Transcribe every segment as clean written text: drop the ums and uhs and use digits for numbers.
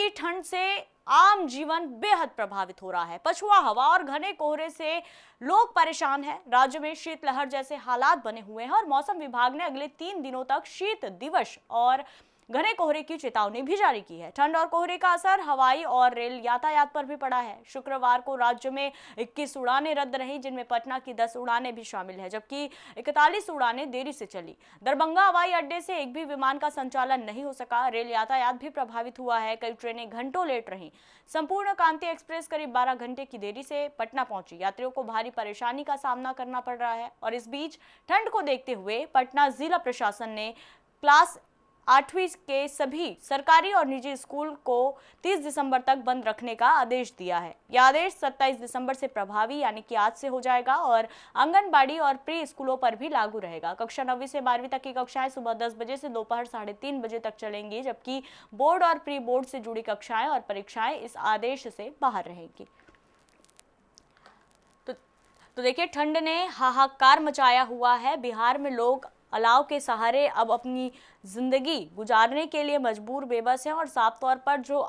की ठंड से आम जीवन बेहद प्रभावित हो रहा है। पछुआ हवा और घने कोहरे से लोग परेशान हैं। राज्य में शीतलहर जैसे हालात बने हुए हैं और मौसम विभाग ने अगले 3 दिनों तक शीत दिवस और घने कोहरे की चेतावनी भी जारी की है। ठंड और कोहरे का असर हवाई और रेल यातायात पर भी पड़ा है। शुक्रवार को राज्य में 21 उड़ानें रद्द रहीं, जिनमें पटना की 10 उड़ानें भी शामिल है, जबकि 41 उड़ानें देरी से चली। दरभंगा हवाई अड्डे से एक भी विमान का संचालन नहीं हो सका। रेल यातायात भी प्रभावित हुआ है। कई ट्रेनें घंटों लेट रहीं। संपूर्ण क्रांति एक्सप्रेस करीब 12 घंटे की देरी से पटना पहुंची। यात्रियों को भारी परेशानी का सामना करना पड़ रहा है और इस बीच ठंड को देखते हुए पटना जिला प्रशासन ने क्लास 8वीं के सभी सरकारी और निजी स्कूल को 30 दिसंबर तक बंद रखने का आदेश दिया है। यह आदेश 27 दिसंबर से प्रभावी यानी कि आज से हो जाएगा और आंगनबाड़ी और प्री स्कूलों पर भी लागू रहेगा। कक्षा 9वीं से 12वीं तक की कक्षाएं सुबह 10 बजे से दोपहर 3:30 बजे तक चलेंगी, जबकि बोर्ड और प्री बोर्ड से जुड़ी कक्षाएं और परीक्षाएं इस आदेश से बाहर रहेंगी। तो देखिए, ठंड ने हाहाकार मचाया हुआ है। बिहार में लोग अलाव के सहारे अब अपनी जिंदगी गुजारने के लिए मजबूर बेबस हैं और साफ तौर पर जो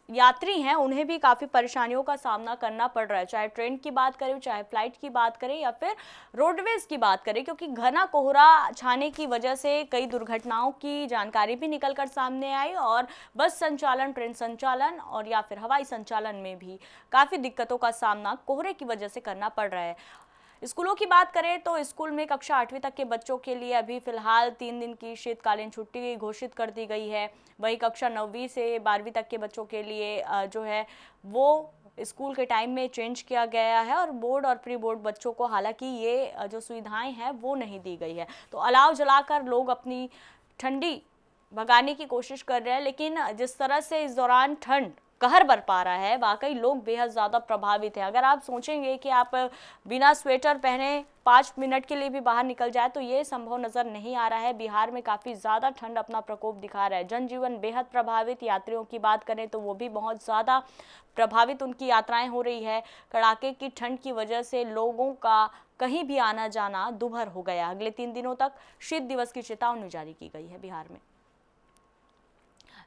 यात्री हैं उन्हें भी काफ़ी परेशानियों का सामना करना पड़ रहा है, चाहे ट्रेन की बात करें, चाहे फ्लाइट की बात करें या फिर रोडवेज की बात करें, क्योंकि घना कोहरा छाने की वजह से कई दुर्घटनाओं की जानकारी भी निकल कर सामने आई और बस संचालन, ट्रेन संचालन और या फिर हवाई संचालन में भी काफ़ी दिक्कतों का सामना कोहरे की वजह से करना पड़ रहा है। स्कूलों की बात करें तो स्कूल में कक्षा 8वीं तक के बच्चों के लिए अभी फिलहाल 3 दिन की शीतकालीन छुट्टी घोषित कर दी गई है। वहीं कक्षा 9वीं से 12वीं तक के बच्चों के लिए जो है वो स्कूल के टाइम में चेंज किया गया है और बोर्ड और प्री बोर्ड बच्चों को हालांकि ये जो सुविधाएं हैं वो नहीं दी गई है। तो अलाव जलाकर लोग अपनी ठंडी भगाने की कोशिश कर रहे हैं, लेकिन जिस तरह से इस दौरान ठंड कहर बरपा रहा है, वाकई लोग बेहद ज़्यादा प्रभावित हैं। अगर आप सोचेंगे कि आप बिना स्वेटर पहने 5 मिनट के लिए भी बाहर निकल जाए तो ये संभव नज़र नहीं आ रहा है। बिहार में काफ़ी ज़्यादा ठंड अपना प्रकोप दिखा रहा है। जनजीवन बेहद प्रभावित। यात्रियों की बात करें तो वो भी बहुत ज़्यादा प्रभावित, उनकी यात्राएं हो रही है। कड़ाके की ठंड की वजह से लोगों का कहीं भी आना जाना दूभर हो गया। अगले 3 दिनों तक शीत दिवस की चेतावनी जारी की गई है बिहार में।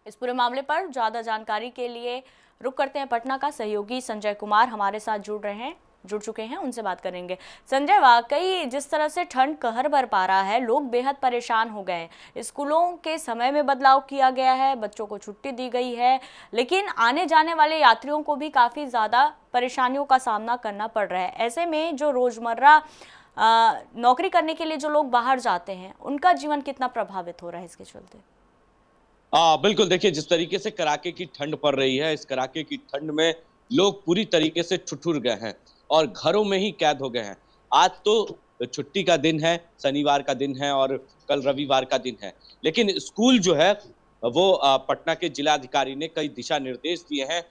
इस पूरे मामले पर ज़्यादा जानकारी के लिए रुक करते हैं पटना का। सहयोगी संजय कुमार हमारे साथ जुड़ चुके हैं, उनसे बात करेंगे। संजय, वाकई जिस तरह से ठंड कहर बरपा रहा है, लोग बेहद परेशान हो गए हैं। स्कूलों के समय में बदलाव किया गया है, बच्चों को छुट्टी दी गई है, लेकिन आने जाने वाले यात्रियों को भी काफ़ी ज़्यादा परेशानियों का सामना करना पड़ रहा है। ऐसे में जो रोज़मर्रा नौकरी करने के लिए जो लोग बाहर जाते हैं, उनका जीवन कितना प्रभावित हो रहा है इसके चलते? बिल्कुल, देखिए जिस तरीके से कड़ाके की ठंड पड़ रही है, इस कड़ाके की ठंड में लोग पूरी तरीके से ठिठुर गए हैं और घरों में ही कैद हो गए हैं। आज तो छुट्टी का दिन है, शनिवार का दिन है और कल रविवार का दिन है। लेकिन स्कूल जो है वो पटना के जिलाधिकारी ने कई दिशा निर्देश दिए हैं,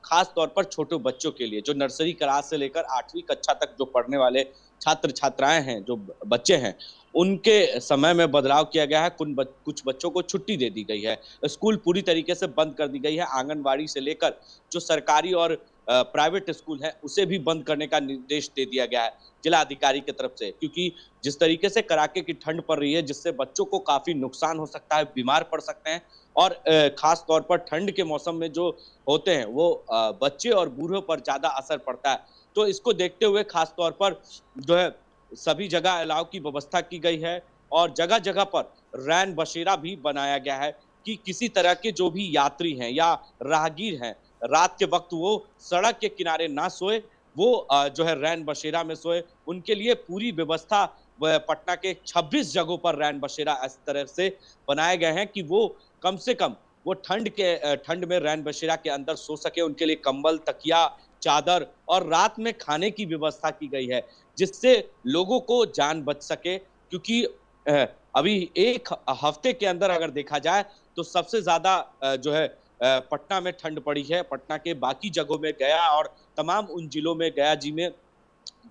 खास तौर पर छोटे बच्चों के लिए, जो नर्सरी क्लास से लेकर 8वीं कक्षा तक जो पढ़ने वाले छात्र-छात्राएँ हैं, जो बच्चे हैं, उनके समय में बदलाव किया गया है। कुछ बच्चों को छुट्टी दे दी गई है। स्कूल पूरी तरीके से बंद कर दी गई है। आंगनबाड़ी से लेकर जो सरकारी और प्राइवेट स्कूल है, उसे भी बंद करने का निर्देश दे दिया गया है जिलाधिकारी की तरफ से, क्योंकि जिस तरीके से कड़ाके की ठंड पड़ रही है, जिससे बच्चों को काफ़ी नुकसान हो सकता है, बीमार पड़ सकते हैं और खास तौर पर ठंड के मौसम में जो होते हैं, वो बच्चे और बूढ़ों पर ज़्यादा असर पड़ता है। तो इसको देखते हुए खास तौर पर जो है सभी जगह अलाव की व्यवस्था की गई है और जगह-जगह पर रैन बसेरा भी बनाया गया है कि किसी तरह के जो भी यात्री हैं या राहगीर हैं, रात के वक़्त वो सड़क के किनारे ना सोए, वो जो है रैन बसेरा में सोए। उनके लिए पूरी व्यवस्था पटना के 26 जगहों पर रैन बसेरा इस तरह से बनाए गए हैं कि वो कम से कम वो ठंड में रैन बसेरा के अंदर सो सके। उनके लिए कंबल, तकिया, चादर और रात में खाने की व्यवस्था की गई है, जिससे लोगों को जान बच सके, क्योंकि अभी 1 हफ्ते के अंदर अगर देखा जाए तो सबसे ज़्यादा जो है पटना में ठंड पड़ी है। पटना के बाकी जगहों में, गया और तमाम उन जिलों में, गया जी में,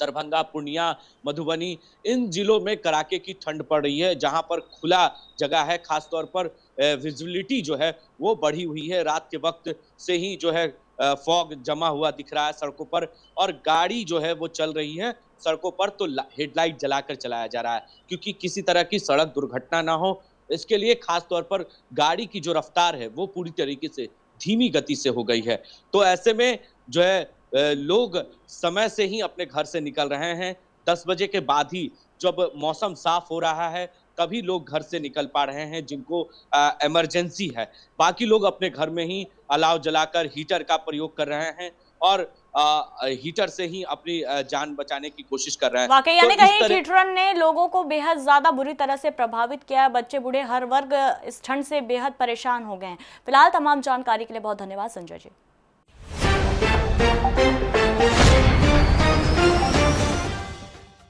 दरभंगा, पूर्णिया, मधुबनी, इन जिलों में कड़ाके की ठंड पड़ रही है, जहां पर खुला जगह है। खास तौर पर विजिबिलिटी जो है वो बढ़ी हुई है। रात के वक्त से ही जो है फॉग जमा हुआ दिख रहा है सड़कों पर और गाड़ी जो है वो चल रही है सड़कों पर तो हेडलाइट जलाकर चलाया जा रहा है, क्योंकि किसी तरह की सड़क दुर्घटना ना हो। इसके लिए खास तौर पर गाड़ी की जो रफ्तार है वो पूरी तरीके से धीमी गति से हो गई है। तो ऐसे में जो है लोग समय से ही अपने घर से निकल रहे हैं। 10 बजे के बाद ही जब मौसम साफ हो रहा है, तभी लोग घर से निकल पा रहे हैं जिनको इमरजेंसी है। बाकी लोग अपने घर में ही अलाव जलाकर हीटर का प्रयोग कर रहे हैं और हीटर से ही अपनी जान बचाने की कोशिश कर रहे हैं। वाकई तो यानी इस कहीं तरह हीटरन ने लोगों को बेहद ज्यादा बुरी तरह से प्रभावित किया है। बच्चे बूढ़े हर वर्ग इस ठंड से बेहद परेशान हो गए हैं। फिलहाल तमाम जानकारी के लिए बहुत धन्यवाद संजय जी।